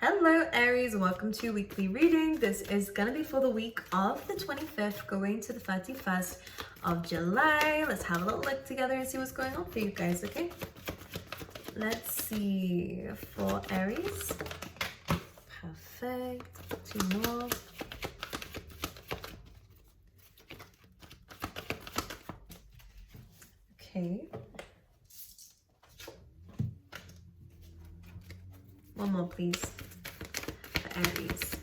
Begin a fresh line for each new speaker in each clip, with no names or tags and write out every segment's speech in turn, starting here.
Hello Aries, welcome to weekly reading. This is going to be for the week of the 25th going to the 31st of July. Let's have a little look together and see what's going on for you guys, okay? Let's see for Aries. Perfect. Two more. Okay. One more, please. Aries.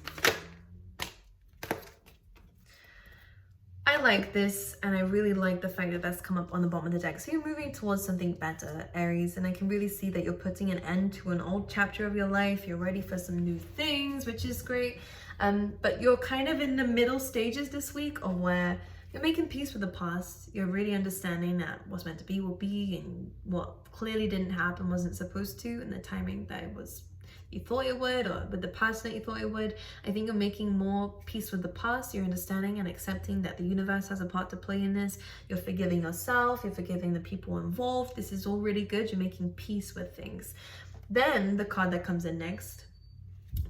I like this, and I really like the fact that that's come up on the bottom of the deck. So you're moving towards something better, Aries, and I can really see that you're putting an end to an old chapter of your life. You're ready for some new things, which is great. But you're kind of in the middle stages this week of where you're making peace with the past. You're really understanding that what's meant to be will be, and what clearly didn't happen wasn't supposed to, and the timing that it was you thought it would, or with the past that you thought it would. I think you're making more peace with the past. You're understanding and accepting that the universe has a part to play in this. You're forgiving yourself. You're forgiving the people involved. This is all really good. You're making peace with things. Then the card that comes in next,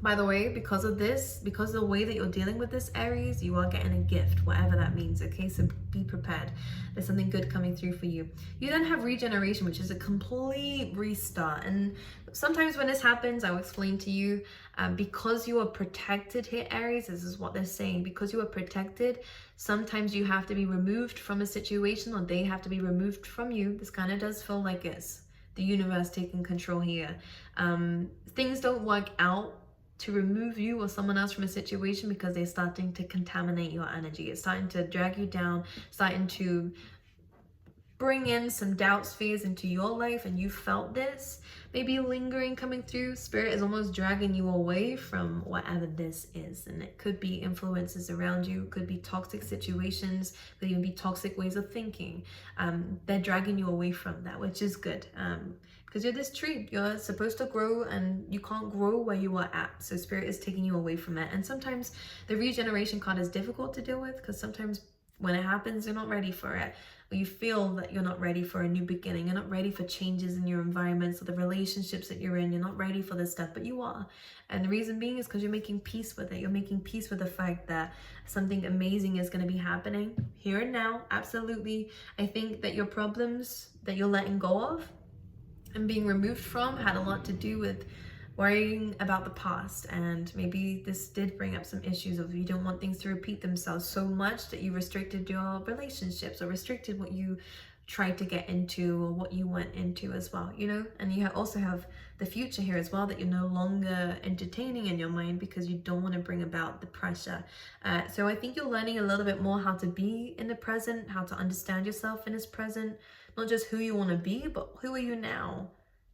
by the way, because of this, because of the way that you're dealing with this, Aries, you are getting a gift, whatever that means, okay? So be prepared. There's something good coming through for you. You then have regeneration, which is a complete restart. And sometimes when this happens, I'll explain to you, because you are protected here, Aries, this is what they're saying. Because you are protected, sometimes you have to be removed from a situation, or they have to be removed from you. This kind of does feel like it's the universe taking control here. Things don't work out to remove you or someone else from a situation because they're starting to contaminate your energy. It's starting to drag you down, starting to bring in some doubts, fears into your life, and you felt this maybe lingering, coming through. Spirit is almost dragging you away from whatever this is, and it could be influences around you, could be toxic situations, could even be toxic ways of thinking. They're dragging you away from that, which is good. Because you're this tree, you're supposed to grow, and you can't grow where you are at. So Spirit is taking you away from it. And sometimes the regeneration card is difficult to deal with, because sometimes when it happens, you're not ready for it. Or you feel that you're not ready for a new beginning. You're not ready for changes in your environments or the relationships that you're in. You're not ready for this stuff, but you are. And the reason being is because you're making peace with it. You're making peace with the fact that something amazing is going to be happening here and now. Absolutely. I think that your problems that you're letting go of and being removed from had a lot to do with worrying about the past, and maybe this did bring up some issues of you don't want things to repeat themselves so much that you restricted your relationships or restricted what you tried to get into or what you went into as well, you know. And you also have the future here as well that you're no longer entertaining in your mind because you don't want to bring about the pressure. So I think you're learning a little bit more how to be in the present, how to understand yourself in this present, not just who you want to be, but who are you now.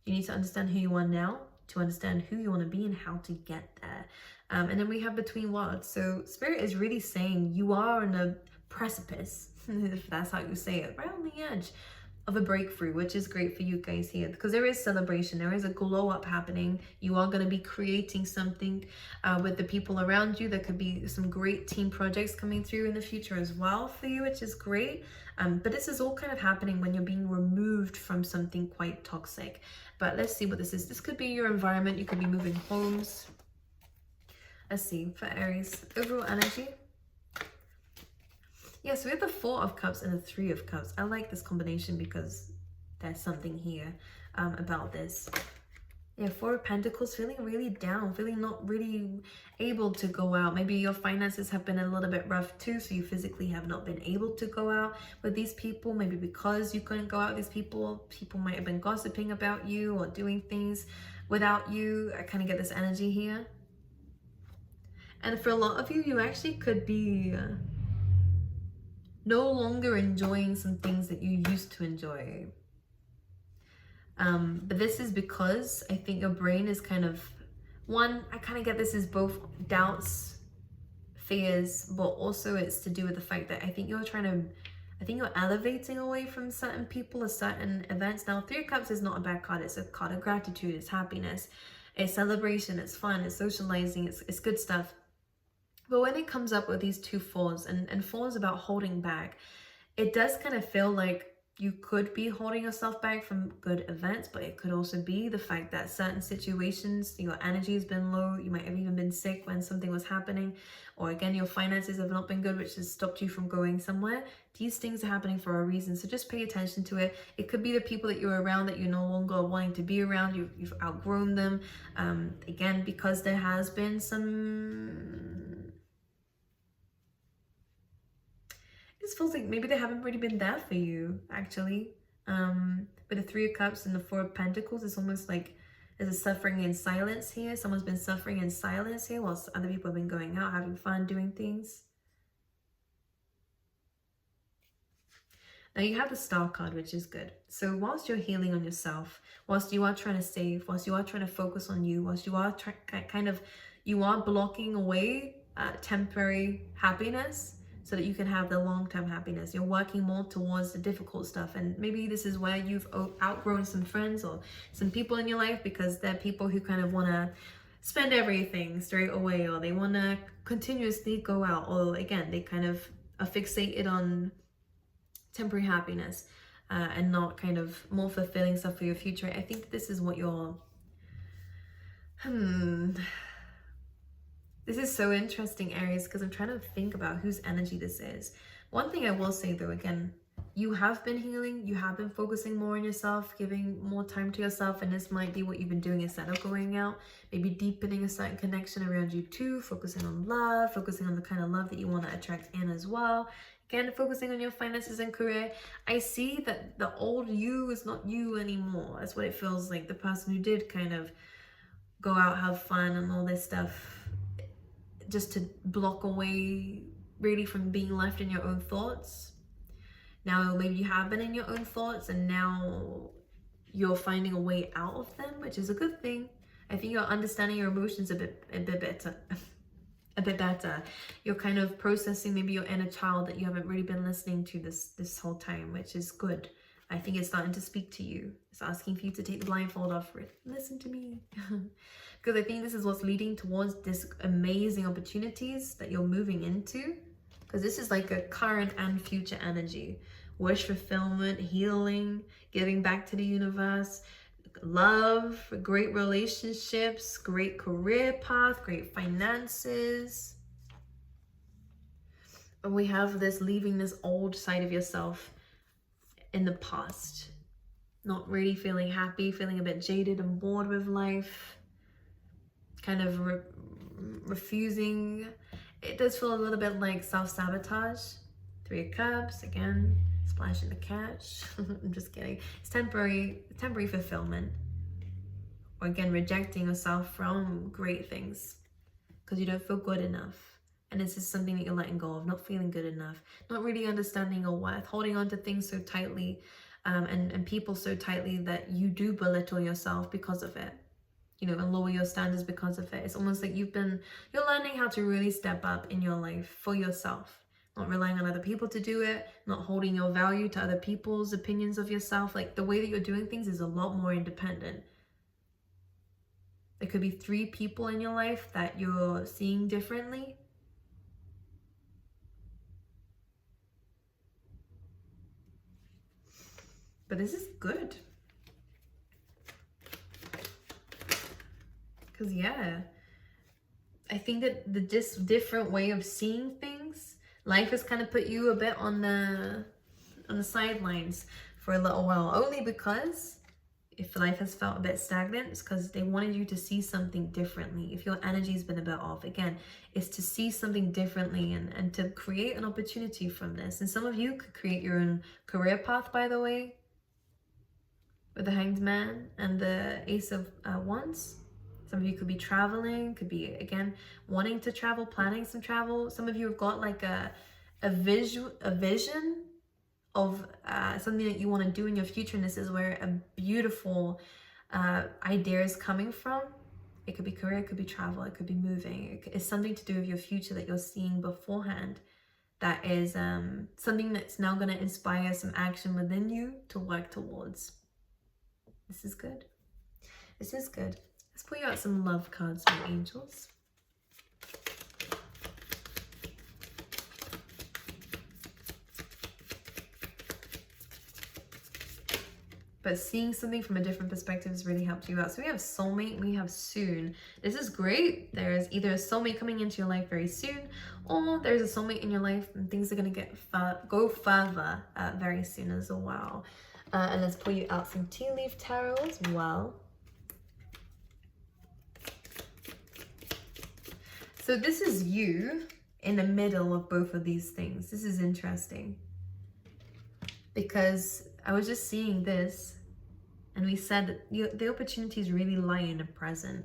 You need to understand who you are now to understand who you want to be and how to get there. And then we have between worlds. So Spirit is really saying you are on a precipice, if that's how you say it, right on the edge of a breakthrough, which is great for you guys here because there is celebration, there is a glow up happening. You are going to be creating something with the people around you. There could be some great team projects coming through in the future as well for you, which is great. But this is all kind of happening when you're being removed from something quite toxic. But let's see what this is. This could be your environment. You could be moving homes. Let's see for Aries, overall energy. Yeah, so we have the Four of Cups and the Three of Cups. I like this combination because there's something here about this. Yeah, Four of Pentacles, feeling really down, feeling not really able to go out. Maybe your finances have been a little bit rough too, so you physically have not been able to go out with these people. Maybe because you couldn't go out with these people, people might have been gossiping about you or doing things without you. I kind of get this energy here. And for a lot of you, you actually could be no longer enjoying some things that you used to enjoy. But this is because I think your brain is kind of, I kind of get this as both doubts, fears, but also it's to do with the fact that I think you're elevating away from certain people or certain events. Now, Three of Cups is not a bad card. It's a card of gratitude, it's happiness, it's celebration, it's fun, it's socializing, it's good stuff. But when it comes up with these two fours, and fours about holding back, it does kind of feel like you could be holding yourself back from good events, but it could also be the fact that certain situations, your energy has been low. You might have even been sick when something was happening, or again, your finances have not been good, which has stopped you from going somewhere. These things are happening for a reason, so just pay attention to it. It could be the people that you're around that you're no longer wanting to be around. You've outgrown them. Again, because there has been some... This feels like maybe they haven't really been there for you, actually. With the Three of Cups and the Four of Pentacles, it's almost like there's a suffering in silence here. Someone's been suffering in silence here whilst other people have been going out, having fun, doing things. Now you have the Star card, which is good. So whilst you're healing on yourself, whilst you are trying to save, whilst you are trying to focus on you, whilst you are you are blocking away temporary happiness, so that you can have the long-term happiness. You're working more towards the difficult stuff. And maybe this is where you've outgrown some friends or some people in your life, because they're people who kind of want to spend everything straight away, or they want to continuously go out, or again, they kind of are fixated on temporary happiness and not kind of more fulfilling stuff for your future. I think this is what you're... This is so interesting, Aries, because I'm trying to think about whose energy this is. One thing I will say though, again, you have been healing, you have been focusing more on yourself, giving more time to yourself, and this might be what you've been doing instead of going out. Maybe deepening a certain connection around you too, focusing on love, focusing on the kind of love that you want to attract in as well. Again, focusing on your finances and career. I see that the old you is not you anymore. That's what it feels like. The person who did kind of go out, have fun and all this stuff, just to block away really from being left in your own thoughts. Now maybe you have been in your own thoughts and now you're finding a way out of them, which is a good thing. I think you're understanding your emotions a bit better. A bit better. You're kind of processing maybe your inner child that you haven't really been listening to this whole time, which is good. I think it's starting to speak to you. It's asking for you to take the blindfold off. Listen to me. Because I think this is what's leading towards this amazing opportunities that you're moving into. Because this is like a current and future energy. Wish fulfillment, healing, giving back to the universe, love, great relationships, great career path, great finances. And we have this leaving this old side of yourself in the past. Not really feeling happy, feeling a bit jaded and bored with life. Kind of refusing. It does feel a little bit like self-sabotage. Three of Cups, again, splashing the cash. I'm just kidding. It's temporary fulfillment. Or again, rejecting yourself from great things because you don't feel good enough. And this is something that you're letting go of, not feeling good enough, not really understanding your worth, holding on to things so tightly and people so tightly that you do belittle yourself because of it. You know, and lower your standards because of it. It's almost like you're learning how to really step up in your life for yourself, not relying on other people to do it, not holding your value to other people's opinions of yourself. Like the way that you're doing things is a lot more independent. There could be 3 people in your life that you're seeing differently. But this is good. Because yeah, I think that this different way of seeing things, life has kind of put you a bit on the sidelines for a little while, only because if life has felt a bit stagnant, it's because they wanted you to see something differently. If your energy's been a bit off, again, it's to see something differently and to create an opportunity from this. And some of you could create your own career path, by the way, with the Hanged Man and the Ace of Wands. Some of you could be traveling, could be, again, wanting to travel, planning some travel. Some of you have got like a vision of something that you want to do in your future. And this is where a beautiful idea is coming from. It could be career, it could be travel, it could be moving. It's something to do with your future that you're seeing beforehand. That is something that's now going to inspire some action within you to work towards. This is good. This is good. Let's pull you out some love cards, my angels. but seeing something from a different perspective has really helped you out. So we have soulmate, we have soon. This is great. There's either a soulmate coming into your life very soon, or there's a soulmate in your life and things are going to go further very soon as well. And let's pull you out some tea leaf tarot as well. So this is you in the middle of both of these things. This is interesting because I was just seeing this and we said that the opportunities really lie in the present,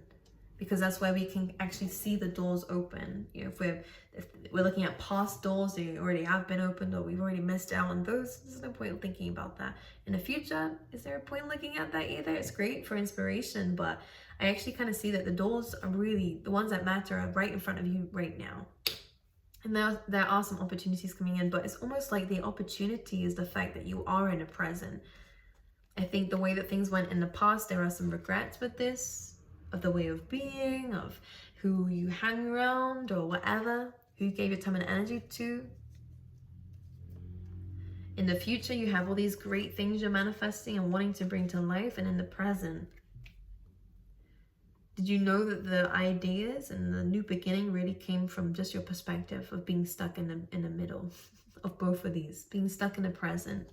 because that's where we can actually see the doors open. You know, if we're looking at past doors that already have been opened or we've already missed out on those, there's no point in thinking about that. In the future, is there a point looking at that either? It's great for inspiration, but I actually kind of see that the doors are really, the ones that matter are right in front of you right now. And there are some opportunities coming in, but it's almost like the opportunity is the fact that you are in the present. I think the way that things went in the past, there are some regrets with this, of the way of being, of who you hang around or whatever, who you gave your time and energy to. In the future, you have all these great things you're manifesting and wanting to bring to life, and in the present, did you know that the ideas and the new beginning really came from just your perspective of being stuck in the middle of both of these, being stuck in the present?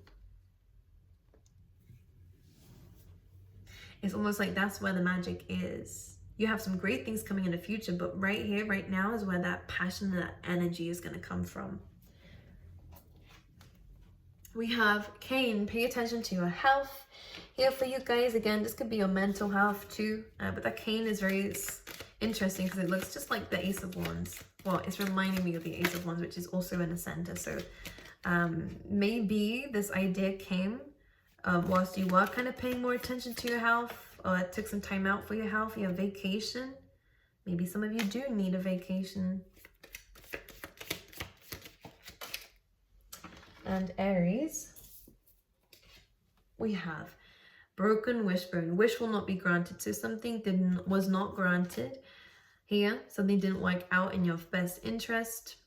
It's almost like that's where the magic is. You have some great things coming in the future, but right here, right now is where that passion and that energy is going to come from. We have Cain, pay attention to your health. Here for you guys, again, this could be your mental health too, but that Cain is very interesting because it looks just like the Ace of Wands. Well, it's reminding me of the Ace of Wands, which is also in the center. So maybe this idea came whilst you were kind of paying more attention to your health, or took some time out for your health, your vacation. Maybe some of you do need a vacation. And Aries, we have broken wishbone. Wish will not be granted. So something was not granted here. Something didn't work out in your best interest.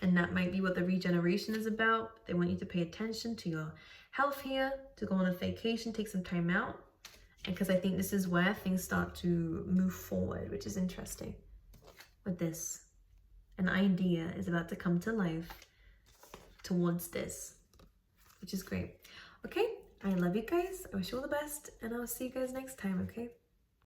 And that might be what the regeneration is about. They want you to pay attention to your health here, to go on a vacation, take some time out. And because I think this is where things start to move forward, which is interesting. With this, an idea is about to come to life towards this, which is great. Okay, I love you guys. I wish you all the best, and I'll see you guys next time, okay?